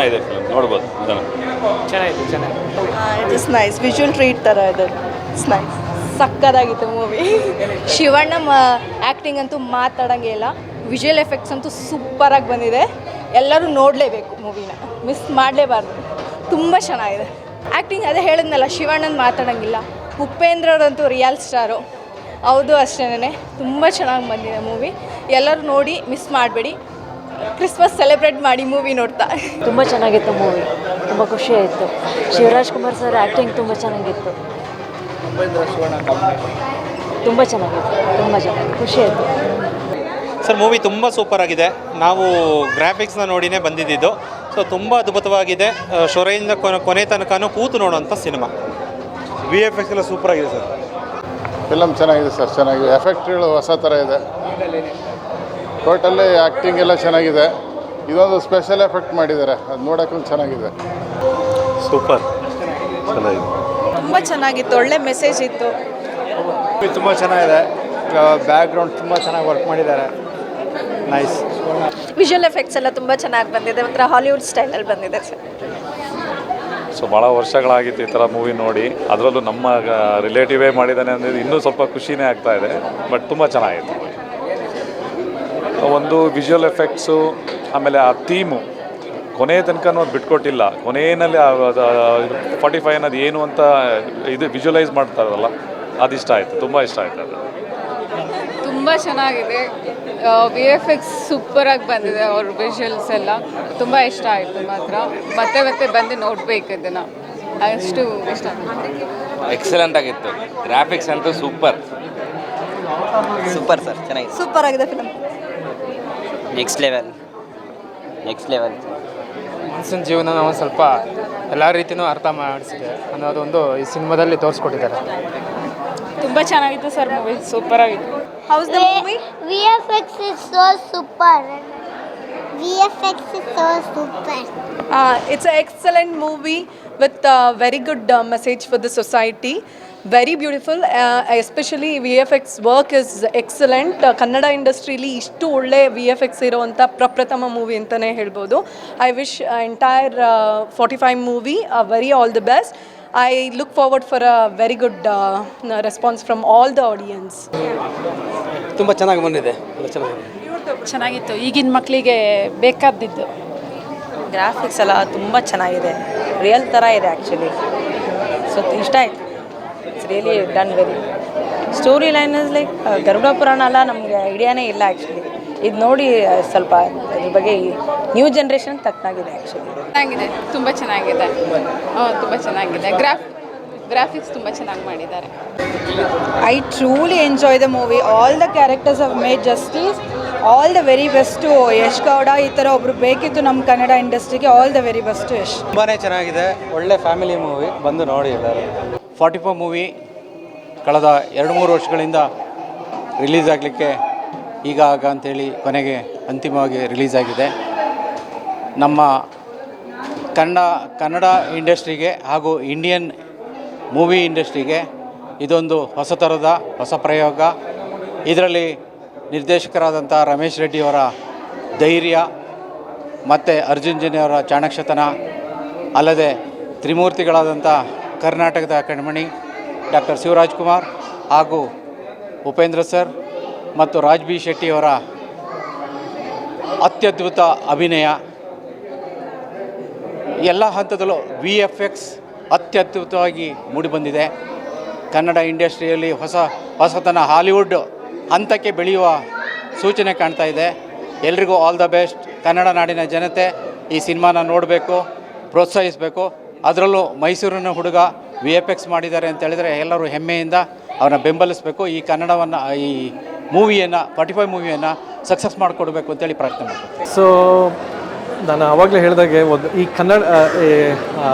ಚೆನ್ನಾಗಿದೆ ಫಿಲಮ್, ನೋಡ್ಬೋದು ಇದನ್ನು. It is nice, visual treat ಥರ ಇದೆ. ಇಟ್ಸ್ ನೈಸ್, ಸಕ್ಕದಾಗಿತ್ತು ಮೂವಿ. ಶಿವಣ್ಣ ಆ್ಯಕ್ಟಿಂಗ್ ಅಂತೂ ಮಾತಾಡೋಂಗೆ ಇಲ್ಲ. ವಿಜುವಲ್ ಎಫೆಕ್ಟ್ಸ್ ಅಂತೂ ಸೂಪರಾಗಿ ಬಂದಿದೆ. ಎಲ್ಲರೂ ನೋಡಲೇಬೇಕು ಮೂವಿನ, ಮಿಸ್ ಮಾಡಲೇಬಾರ್ದು. ತುಂಬ ಚೆನ್ನಾಗಿದೆ ಆ್ಯಕ್ಟಿಂಗ್. ಅದೇ ಹೇಳಿದ್ನಲ್ಲ, ಶಿವಣ್ಣನ ಮಾತಾಡೋಂಗಿಲ್ಲ. ಉಪೇಂದ್ರವ್ರಂತೂ ರಿಯಲ್ ಸ್ಟಾರು. ಹೌದು ಅಷ್ಟೇ, ತುಂಬ ಚೆನ್ನಾಗಿ ಬಂದಿದೆ ಮೂವಿ. ಎಲ್ಲರೂ ನೋಡಿ, ಮಿಸ್ ಮಾಡಬೇಡಿ. ಕ್ರಿಸ್ಮಸ್ ಸೆಲೆಬ್ರೇಟ್ ಮಾಡಿ ಮೂವಿ ನೋಡ್ತಾ. ತುಂಬ ಚೆನ್ನಾಗಿತ್ತು ಮೂವಿ, ತುಂಬ ಖುಷಿ ಆಯಿತು. ಶಿವರಾಜ್ ಕುಮಾರ್ ಸರ್ ಆ್ಯಕ್ಟಿಂಗ್ ತುಂಬ ಚೆನ್ನಾಗಿತ್ತು, ತುಂಬ ಚೆನ್ನಾಗಿತ್ತು, ತುಂಬ ಚೆನ್ನಾಗಿ ಖುಷಿ ಆಯಿತು. ಸರ್ ಮೂವಿ ತುಂಬ ಸೂಪರ್ ಆಗಿದೆ. ನಾವು ಗ್ರಾಫಿಕ್ಸ್ನ ನೋಡಿನೇ ಬಂದಿದ್ದು. ಸೊ ತುಂಬ ಅದ್ಭುತವಾಗಿದೆ. ಶುರುವಿಂದ ಕೊನೆ ತನಕನೂ ಕೂತು ನೋಡೋಂಥ ಸಿನಿಮಾ. VFX ಎಲ್ಲ ಸೂಪರ್ ಆಗಿದೆ ಸರ್. ಫಿಲಮ್ ಚೆನ್ನಾಗಿದೆ ಸರ್, ಚೆನ್ನಾಗಿದೆ. ಎಫೆಕ್ಟ್ಗಳು ಹೊಸ ಥರ ಇದೆ. ಟೋಟಲಿ ಆ್ಯಕ್ಟಿಂಗ್ ಎಲ್ಲ ಚೆನ್ನಾಗಿದೆ. ಇದೊಂದು ಸ್ಪೆಷಲ್ ಎಫೆಕ್ಟ್ ಮಾಡಿದ್ದಾರೆ, ಅದು ನೋಡೋಕ್ಕೂ ಚೆನ್ನಾಗಿದೆ. ಸೂಪರ್ ಚೆನ್ನಾಗಿದೆ, ತುಂಬ ಚೆನ್ನಾಗಿತ್ತು, ಒಳ್ಳೆ ಮೆಸೇಜ್ ಇತ್ತು. ತುಂಬ ಚೆನ್ನಾಗಿದೆ. ಬ್ಯಾಕ್ಗ್ರೌಂಡ್ ತುಂಬ ಚೆನ್ನಾಗಿ ವರ್ಕ್ ಮಾಡಿದ್ದಾರೆ. ನೈಸ್. ವಿಜುವಲ್ ಎಫೆಕ್ಟ್ಸ್ ಎಲ್ಲ ತುಂಬ ಚೆನ್ನಾಗಿ ಬಂದಿದೆ, ಒಂಥರ ಹಾಲಿವುಡ್ ಸ್ಟೈಲಲ್ಲಿ ಬಂದಿದೆ ಸರ್. ಸೊ ಭಾಳ ವರ್ಷಗಳಾಗಿತ್ತು ಈ ಥರ ಮೂವಿ ನೋಡಿ. ಅದರಲ್ಲೂ ನಮ್ಮ ರಿಲೇಟಿವೇ ಮಾಡಿದ್ದಾನೆ ಅಂದರೆ ಇನ್ನೂ ಸ್ವಲ್ಪ ಖುಷಿನೇ ಆಗ್ತಾ ಇದೆ. ಬಟ್ ತುಂಬ ಚೆನ್ನಾಗಿತ್ತು. ಒಂದು ವಿಜುವಲ್ ಎಫೆಕ್ಟ್ಸು, ಆಮೇಲೆ ಆ ಥೀಮು ಕೊನೆ ತನಕ ಅದು ಬಿಟ್ಕೊಟ್ಟಿಲ್ಲ. ಕೊನೆಯಲ್ಲಿ 45 ಅನ್ನೋದು ಏನು ಅಂತ ಇದು ವಿಜುವಲೈಸ್ ಮಾಡ್ತಾರಲ್ಲ, ಅದು ಇಷ್ಟ ಆಯಿತು, ತುಂಬ ಇಷ್ಟ ಆಯಿತು. ಅದು ತುಂಬ ಚೆನ್ನಾಗಿದೆ. VFX ಸೂಪರಾಗಿ ಬಂದಿದೆ, ಅವ್ರ ವಿಜುವಲ್ಸ್ ಎಲ್ಲ ತುಂಬ ಇಷ್ಟ ಆಯಿತು. ಮಾತ್ರ ಮತ್ತೆ ಮತ್ತೆ ಬಂದು ನೋಡಬೇಕು ಇದನ್ನು, ಅಷ್ಟು ಇಷ್ಟ. ಎಕ್ಸಲೆಂಟ್ ಆಗಿತ್ತು. ಗ್ರಾಫಿಕ್ಸ್ ಅಂತೂ ಸೂಪರ್ ಸರ್, ಚೆನ್ನಾಗಿದೆ, ಸೂಪರ್ ಆಗಿದೆ ಫಿಲಮ್. Next level. ಮನುಷ್ಯನ ಜೀವನ ಒಂದು ಸ್ವಲ್ಪ ಎಲ್ಲ ರೀತಿಯೂ ಅರ್ಥ ಮಾಡಿಸಿದೆ ಅನ್ನೋದೊಂದು ಈ ಸಿನಿಮಾದಲ್ಲಿ ತೋರಿಸ್ಕೊಟ್ಟಿದ್ದಾರೆ. ತುಂಬ ಚೆನ್ನಾಗಿತ್ತು ಸರ್ ಮೂವಿ, ಸೂಪರ್ ಆಗಿತ್ತು. House the movie? VFX is so super. VFX is so super. It's an excellent movie with a very good message for the society. Very beautiful, especially VFX work is excellent. Kannada ಇಂಡಸ್ಟ್ರಿಲಿ ಇಷ್ಟು ಒಳ್ಳೆ VFX ಇರೋವಂಥ ಪ್ರಪ್ರಥಮ movie ಅಂತಲೇ ಹೇಳ್ಬೋದು. I wish entire 45 movie very all the best. I look forward for a very good response from all the audience. ತುಂಬ ಚೆನ್ನಾಗಿ ಬಂದಿದೆ, ಚೆನ್ನಾಗಿತ್ತು, ಈಗಿನ ಮಕ್ಕಳಿಗೆ ಬೇಕಾದಿದ್ದು. ಗ್ರಾಫಿಕ್ಸ್ ಎಲ್ಲ ತುಂಬ ಚೆನ್ನಾಗಿದೆ, ರಿಯಲ್ ಥರ ಇದೆ ಆ್ಯಕ್ಚುಲಿ. ಸೊ ಇಷ್ಟ ಆಯಿತು. It's really done very. Story line is like Garuda ಪುರಾಣ ಎಲ್ಲ ನಮಗೆ ಐಡಿಯಾನೇ ಇಲ್ಲ ಆ್ಯಕ್ಚುಲಿ. ಇದು ನೋಡಿ ಸ್ವಲ್ಪ ಇದ್ರ ಬಗ್ಗೆ ನ್ಯೂ ಜನ್ರೇಷನ್ ತಕ್ಕನಾಗಿದೆ ಆ್ಯಕ್ಚುಲಿ. ಚೆನ್ನಾಗಿದೆ, ತುಂಬ ಚೆನ್ನಾಗಿದೆ. ತುಂಬ ಚೆನ್ನಾಗಿದೆ. ಗ್ರಾಫಿಕ್ಸ್ ತುಂಬ ಚೆನ್ನಾಗಿ ಮಾಡಿದ್ದಾರೆ. I truly enjoy the movie. All the characters have made justice. All the very best to Yash Gowda. ಈ ಥರ ಒಬ್ಬರು ಬೇಕಿತ್ತು ನಮ್ಮ ಕನ್ನಡ ಇಂಡಸ್ಟ್ರಿಗೆ. All the very best to Yash. ತುಂಬಾ ಚೆನ್ನಾಗಿದೆ, ಒಳ್ಳೆ ಫ್ಯಾಮಿಲಿ ಮೂವಿ, ಬಂದು ನೋಡಿ ಎಲ್ಲರೂ. 44 ಮೂವಿ ಕಳೆದ 2-3 ವರ್ಷಗಳಿಂದ ರಿಲೀಸ್ ಆಗಲಿಕ್ಕೆ ಈಗ ಅಂಥೇಳಿ ಕೊನೆಗೆ ಅಂತಿಮವಾಗಿ ರಿಲೀಸ್ ಆಗಿದೆ. ನಮ್ಮ ಕನ್ನಡ ಇಂಡಸ್ಟ್ರಿಗೆ ಹಾಗೂ ಇಂಡಿಯನ್ ಮೂವಿ ಇಂಡಸ್ಟ್ರಿಗೆ ಇದೊಂದು ಹೊಸ ಥರದ ಹೊಸ ಪ್ರಯೋಗ. ಇದರಲ್ಲಿ ನಿರ್ದೇಶಕರಾದಂಥ ರಮೇಶ್ ರೆಡ್ಡಿಯವರ ಧೈರ್ಯ ಮತ್ತು ಅರ್ಜುನ್ ಜನ್ಯವರ ಚಾಣಕ್ಷತನ, ಅಲ್ಲದೆ ತ್ರಿಮೂರ್ತಿಗಳಾದಂಥ ಕರ್ನಾಟಕದ ಕಣ್ಮಣಿ ಡಾಕ್ಟರ್ ಶಿವರಾಜ್ ಕುಮಾರ್ ಹಾಗೂ ಉಪೇಂದ್ರ ಸರ್ ಮತ್ತು ರಾಜ್ ಬಿ ಶೆಟ್ಟಿಯವರ ಅತ್ಯದ್ಭುತ ಅಭಿನಯ. ಎಲ್ಲ ಹಂತದಲ್ಲೂ VFX ಅತ್ಯದ್ಭುತವಾಗಿ ಮೂಡಿಬಂದಿದೆ. ಕನ್ನಡ ಇಂಡಸ್ಟ್ರಿಯಲ್ಲಿ ಹೊಸತನ ಹಾಲಿವುಡ್ ಹಂತಕ್ಕೆ ಬೆಳೆಯುವ ಸೂಚನೆ ಕಾಣ್ತಾ ಇದೆ. ಎಲ್ರಿಗೂ ಆಲ್ ದ ಬೆಸ್ಟ್. ಕನ್ನಡ ನಾಡಿನ ಜನತೆ ಈ ಸಿನಿಮಾನ ನೋಡಬೇಕು, ಪ್ರೋತ್ಸಾಹಿಸಬೇಕು. ಅದರಲ್ಲೂ ಮೈಸೂರಿನ ಹುಡುಗ VFX ಮಾಡಿದ್ದಾರೆ ಅಂತ ಹೇಳಿದರೆ ಎಲ್ಲರೂ ಹೆಮ್ಮೆಯಿಂದ ಅವನ್ನ ಬೆಂಬಲಿಸಬೇಕು. ಈ ಕನ್ನಡವನ್ನು, ಈ ಮೂವಿಯನ್ನು 45 ಮೂವಿಯನ್ನು ಸಕ್ಸಸ್ ಮಾಡಿಕೊಡ್ಬೇಕು ಅಂತೇಳಿ ಪ್ರಾರ್ಥನೆ ಮಾಡ್ತೀನಿ. ಸೊ ನಾನು ಆವಾಗಲೇ ಹೇಳಿದಾಗೆ ಈ ಕನ್ನಡ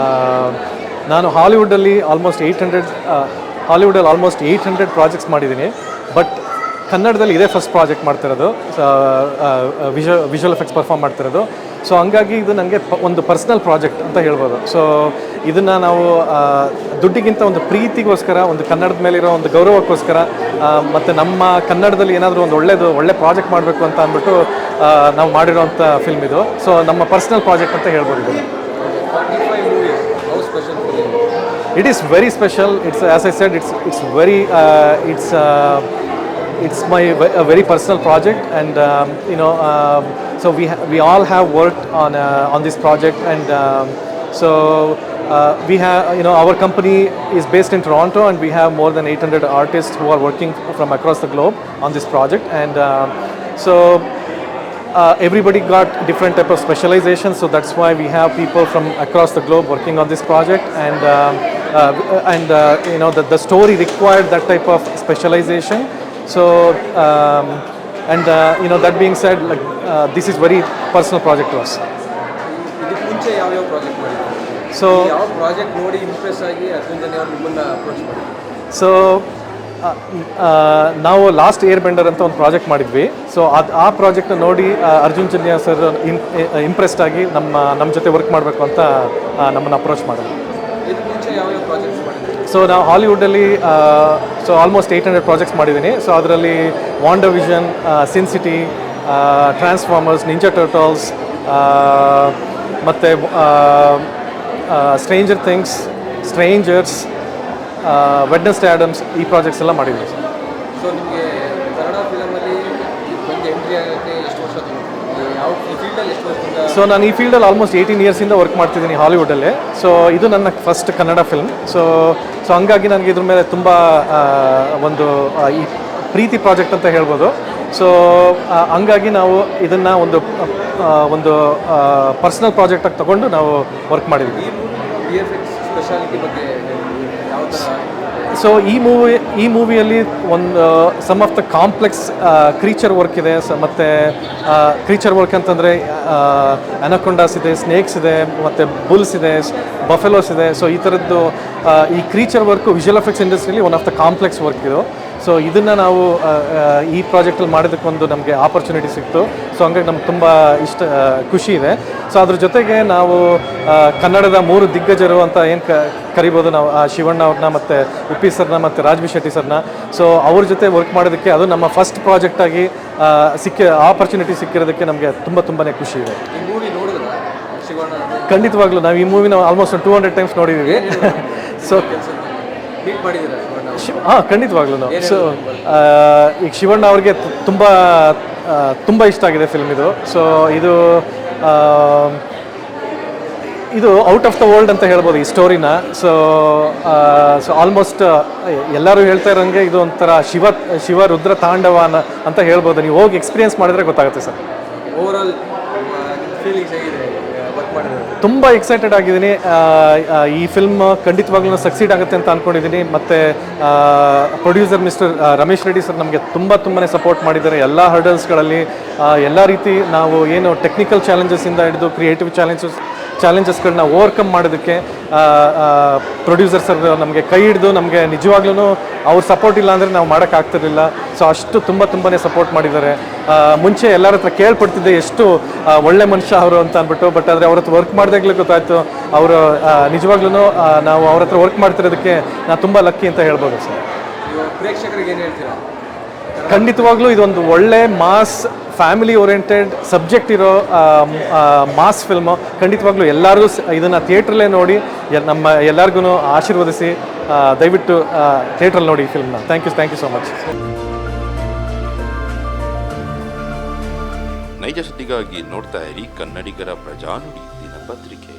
ನಾನು ಹಾಲಿವುಡ್ಡಲ್ಲಿ ಆಲ್ಮೋಸ್ಟ್ 800 ಪ್ರಾಜೆಕ್ಟ್ಸ್ ಮಾಡಿದ್ದೀನಿ. ಬಟ್ ಕನ್ನಡದಲ್ಲಿ ಇದೇ ಫಸ್ಟ್ ಪ್ರಾಜೆಕ್ಟ್ ಮಾಡ್ತಿರೋದು, ವಿಜುವಲ್ ಎಫೆಕ್ಟ್ಸ್ ಪರ್ಫಾರ್ಮ್ ಮಾಡ್ತಿರೋದು. ಸೊ ಹಂಗಾಗಿ ಇದು ನನಗೆ ಒಂದು ಪರ್ಸ್ನಲ್ ಪ್ರಾಜೆಕ್ಟ್ ಅಂತ ಹೇಳ್ಬೋದು. ಸೊ ಇದನ್ನು ನಾವು ದುಡ್ಡಿಗಿಂತ ಒಂದು ಪ್ರೀತಿಗೋಸ್ಕರ, ಒಂದು ಕನ್ನಡದ ಮೇಲಿರೋ ಒಂದು ಗೌರವಕ್ಕೋಸ್ಕರ, ಮತ್ತು ನಮ್ಮ ಕನ್ನಡದಲ್ಲಿ ಏನಾದರೂ ಒಂದು ಒಳ್ಳೆ ಪ್ರಾಜೆಕ್ಟ್ ಮಾಡಬೇಕು ಅಂತ ಅಂದ್ಬಿಟ್ಟು ನಾವು ಮಾಡಿರೋಂಥ ಫಿಲ್ಮ್ ಇದು. ಸೊ ನಮ್ಮ ಪರ್ಸ್ನಲ್ ಪ್ರಾಜೆಕ್ಟ್ ಅಂತ ಹೇಳ್ಬೋದು ಇದು. It is very special. It's, as I said, it's very it's my a very personal project, and so we all have worked on this project, and so we have, our company is based in Toronto, and we have more than 800 artists who are working from across the globe on this project, and so everybody got different type of specialization, so that's why we have people from across the globe working on this project, and the story required that type of specialization. So that being said, like this is very personal project to us. ಮುಂಚೆ ಯಾವ project ಮಾಡಿದ್ರು? So ಯಾವ project ನೋಡಿ Impress ಆಗಿ ಅರ್ಜುನ್ ಜನ್ಯ ಅವರು ನಿಮ್ಮನ್ನ approach ಮಾಡಿದ್ರು? So ನಾವು ಲಾಸ್ಟ್ ಏರ್ ಬೆಂಡರ್ ಅಂತ ಒಂದು ಪ್ರಾಜೆಕ್ಟ್ ಮಾಡಿದ್ವಿ. ಸೊ ಆ ಪ್ರಾಜೆಕ್ಟ್ನ ನೋಡಿ ಅರ್ಜುನ್ ಜನ್ಯ ಸರ್ ಇಂಪ್ರೆಸ್ಡ್ ಆಗಿ ನಮ್ಮ ಜೊತೆ ವರ್ಕ್ ಮಾಡಬೇಕು ಅಂತ ನಮ್ಮನ್ನು ಅಪ್ರೋಚ್ ಮಾಡಿದ್ರು. ಇದಕ್ಕೆ ಮುಂಚೆ ಯಾವ ಪ್ರಾಜೆಕ್ಟ್ಸ್ ಮಾಡಿದ್ರು? ಸೊ ನಾವು ಹಾಲಿವುಡಲ್ಲಿ ಸೊ ಆಲ್ಮೋಸ್ಟ್ 800 ಪ್ರಾಜೆಕ್ಟ್ಸ್ ಮಾಡಿದ್ದೀನಿ. ಸೊ ಅದರಲ್ಲಿ ವಾಂಡರ್ ವಿಷನ್, ಸಿನ್ ಸಿಟಿ, ಟ್ರಾನ್ಸ್ಫಾರ್ಮರ್ಸ್, ನಿಂಜಾ ಟರ್ಟಲ್ಸ್, ಮತ್ತು stranger things, stranger's, Wednesday Adams, ಈ ಪ್ರಾಜೆಕ್ಟ್ಸ್ ಎಲ್ಲ ಮಾಡಿದ್ದೀವಿ ಸರ್. ಸೊ ನಿಮಗೆ ಕನ್ನಡ ಫಿಲಮಲ್ಲಿ ಬಂದು ಎಂಟ್ರಿ ಆಗೋಕ್ಕೆ ಎಷ್ಟು ವರ್ಷ ಯಾವ ಫೀಲ್ಡಲ್ಲಿ ಎಷ್ಟು ವರ್ಷದಿಂದ? ಸೊ ನಾನು ಈ ಫೀಲ್ಡಲ್ಲಿ ಆಲ್ಮೋಸ್ಟ್ 18 ಇಯರ್ಸಿಂದ ವರ್ಕ್ ಮಾಡ್ತಿದ್ದೀನಿ ಹಾಲಿವುಡಲ್ಲೇ. ಸೊ ಇದು ನನ್ನ ಫಸ್ಟ್ ಕನ್ನಡ ಫಿಲ್ಮ್. ಸೊ ಹಂಗಾಗಿ ನನಗೆ ಇದ್ರ ಮೇಲೆ ತುಂಬ ಒಂದು ಈ ಪ್ರೀತಿ ಪ್ರಾಜೆಕ್ಟ್ ಅಂತ ಹೇಳ್ಬೋದು. ಸೊ ಹಂಗಾಗಿ ನಾವು ಇದನ್ನು ಒಂದು ಪರ್ಸ್ನಲ್ ಪ್ರಾಜೆಕ್ಟಾಗಿ ತೊಗೊಂಡು ನಾವು ವರ್ಕ್ ಮಾಡಿದ್ವಿ. VFX ಸ್ಪೆಷಾಲಿಟಿ ಬಗ್ಗೆ ಯಾವ ಥರ? ಸೊ ಈ ಮೂವಿಯಲ್ಲಿ ಒಂದು some of the complex creature work ಇದೆ. ಮತ್ತು ಕ್ರೀಚರ್ ವರ್ಕ್ ಅಂತಂದರೆ ಅನಕೊಂಡಾಸ್ ಇದೆ, ಸ್ನೇಕ್ಸ್ ಇದೆ, ಮತ್ತು ಬುಲ್ಸ್ ಇದೆ, ಬಫೆಲೋಸ್ ಇದೆ. ಸೊ ಈ ಥರದ್ದು ಈ ಕ್ರೀಚರ್ ವರ್ಕು ವಿಜುವಲ್ ಎಫೆಕ್ಟ್ಸ್ ಇಂಡಸ್ಟ್ರಿಯಲ್ಲಿ one of the complex work ಇದು. ಸೊ ಇದನ್ನು ನಾವು ಈ ಪ್ರಾಜೆಕ್ಟಲ್ಲಿ ಮಾಡೋದಕ್ಕೊಂದು ನಮಗೆ ಆಪರ್ಚುನಿಟಿ ಸಿಕ್ತು. ಸೊ ಹಂಗಾಗಿ ನಮ್ಗೆ ತುಂಬ ಖುಷಿ ಇದೆ. ಸೊ ಅದ್ರ ಜೊತೆಗೆ ನಾವು ಕನ್ನಡದ 3 ದಿಗ್ಗಜರು ಅಂತ ಏನು ಕರಿಬೋದು ನಾವು, ಶಿವಣ್ಣ ಅವ್ರನ್ನ, ಮತ್ತು ಉಪ್ಪಿ ಸರ್ನ, ಮತ್ತು ರಾಜ್ಬಿ ಶೆಟ್ಟಿ ಸರ್ನ. ಸೊ ಅವ್ರ ಜೊತೆ ವರ್ಕ್ ಮಾಡೋದಕ್ಕೆ ಅದು ನಮ್ಮ ಫಸ್ಟ್ ಪ್ರಾಜೆಕ್ಟಾಗಿ ಆಪರ್ಚುನಿಟಿ ಸಿಕ್ಕಿರೋದಕ್ಕೆ ನಮಗೆ ತುಂಬಾ ಖುಷಿ ಇದೆ. ಈ ಮೂವಿ ನೋಡಿದ್ರೆ ಶಿವಣ್ಣ ಖಂಡಿತವಾಗ್ಲೂ ನಾವು ಈ ಮೂವಿನ ಆಲ್ಮೋಸ್ಟ್ 200 ಟೈಮ್ಸ್ ನೋಡಿದ್ದೀವಿ. ಸೊ ಮೀಟ್ ಮಾಡಿದ್ದೀರಾ ಶಿವಣ್ಣ? ಹಾಂ, ಖಂಡಿತವಾಗ್ಲೂ. ಸೊ ಈಗ ಶಿವಣ್ಣ ಅವ್ರಿಗೆ ತುಂಬ ಇಷ್ಟ ಆಗಿದೆ ಫಿಲ್ಮ್ ಇದು. ಸೊ ಇದು ಔಟ್ ಆಫ್ ದ ವರ್ಲ್ಡ್ ಅಂತ ಹೇಳ್ಬೋದು ಈ ಸ್ಟೋರಿನ. ಸೊ ಆಲ್ಮೋಸ್ಟ್ ಎಲ್ಲರೂ ಹೇಳ್ತಾ ಇರೋಂಗೆ ಇದು ಒಂಥರ ಶಿವ ರುದ್ರ ತಾಂಡವ ಅಂತ ಹೇಳ್ಬೋದು. ನೀವು ಹೋಗಿ ಎಕ್ಸ್ಪೀರಿಯನ್ಸ್ ಮಾಡಿದ್ರೆ ಗೊತ್ತಾಗುತ್ತೆ ಸರ್. ಓವರಾಲ್ ಫೀಲಿಂಗ್ಸ್ ಹೇಗಿದೆ ವರ್ಕ್ ಮಾಡಿದ್ರೆ? ತುಂಬ ಎಕ್ಸೈಟೆಡ್ ಆಗಿದ್ದೀನಿ. ಈ ಫಿಲ್ಮ್ ಖಂಡಿತವಾಗ್ಲೂ ಸಕ್ಸೀಡ್ ಆಗುತ್ತೆ ಅಂತ ಅಂದ್ಕೊಂಡಿದ್ದೀನಿ. ಮತ್ತು producer mister Ramesh Reddy sir ನಮಗೆ ತುಂಬಾ ಸಪೋರ್ಟ್ ಮಾಡಿದ್ದಾರೆ ಎಲ್ಲ ಹರ್ಡಲ್ಸ್ಗಳಲ್ಲಿ. ಎಲ್ಲ ರೀತಿ ನಾವು ಏನು ಟೆಕ್ನಿಕಲ್ ಚಾಲೆಂಜಸ್ಸಿಂದ ಹಿಡಿದು ಕ್ರಿಯೇಟಿವ್ ಚಾಲೆಂಜಸ್ಗಳನ್ನ ಓವರ್ಕಮ್ ಮಾಡೋದಕ್ಕೆ ಪ್ರೊಡ್ಯೂಸರ್ ಸರ್ ನಮಗೆ ಕೈ ಹಿಡಿದು ನಮಗೆ ನಿಜವಾಗ್ಲೂ ಅವ್ರ ಸಪೋರ್ಟ್ ಇಲ್ಲ ಅಂದರೆ ನಾವು ಮಾಡೋಕ್ಕಾಗ್ತಿರ್ಲಿಲ್ಲ. ಸೊ ಅಷ್ಟು ತುಂಬಾ ಸಪೋರ್ಟ್ ಮಾಡಿದ್ದಾರೆ. ಮುಂಚೆ ಎಲ್ಲರ ಹತ್ರ ಕೇಳ್ಪಡ್ತಿದ್ದೆ ಎಷ್ಟು ಒಳ್ಳೆ ಮನುಷ್ಯ ಅವರು ಅಂತ ಅಂದ್ಬಿಟ್ಟು. ಬಟ್ ಆದರೆ ಅವ್ರ ಹತ್ರ ವರ್ಕ್ ಮಾಡಿದಾಗಲೇ ಗೊತ್ತಾಯಿತು ಅವರು ನಿಜವಾಗ್ಲೂ ನಾವು ಅವ್ರ ಹತ್ರ ವರ್ಕ್ ಮಾಡ್ತಿರೋದಕ್ಕೆ ನಾನು ತುಂಬ ಲಕ್ಕಿ ಅಂತ ಹೇಳ್ಬೋದು ಸರ್. ಪ್ರೇಕ್ಷಕರಿಗೆ ಏನು ಹೇಳ್ತೀರಾ? ಖಂಡಿತವಾಗ್ಲೂ ಇದೊಂದು ಒಳ್ಳೆ ಮಾಸ್ ಫ್ಯಾಮಿಲಿ ಓರಿಯೆಂಟೆಡ್ ಸಬ್ಜೆಕ್ಟ್ ಇರೋ ಮಾಸ್ ಫಿಲ್ಮು. ಖಂಡಿತವಾಗ್ಲೂ ಎಲ್ಲರೂ ಇದನ್ನು ಥಿಯೇಟ್ರಲ್ಲೇ ನೋಡಿ ನಮ್ಮ ಎಲ್ಲರಿಗೂ ಆಶೀರ್ವದಿಸಿ ದಯವಿಟ್ಟು ಥಿಯೇಟ್ರಲ್ಲಿ ನೋಡಿ ಈ ಫಿಲ್ಮ್ನ. Thank you so much. ನೈಜ ಸುದ್ದಿಗಾಗಿ ನೋಡ್ತಾ ಇರಿ ಕನ್ನಡಿಗರ ಪ್ರಜಾನುಡಿ ದಿನಪತ್ರಿಕೆ.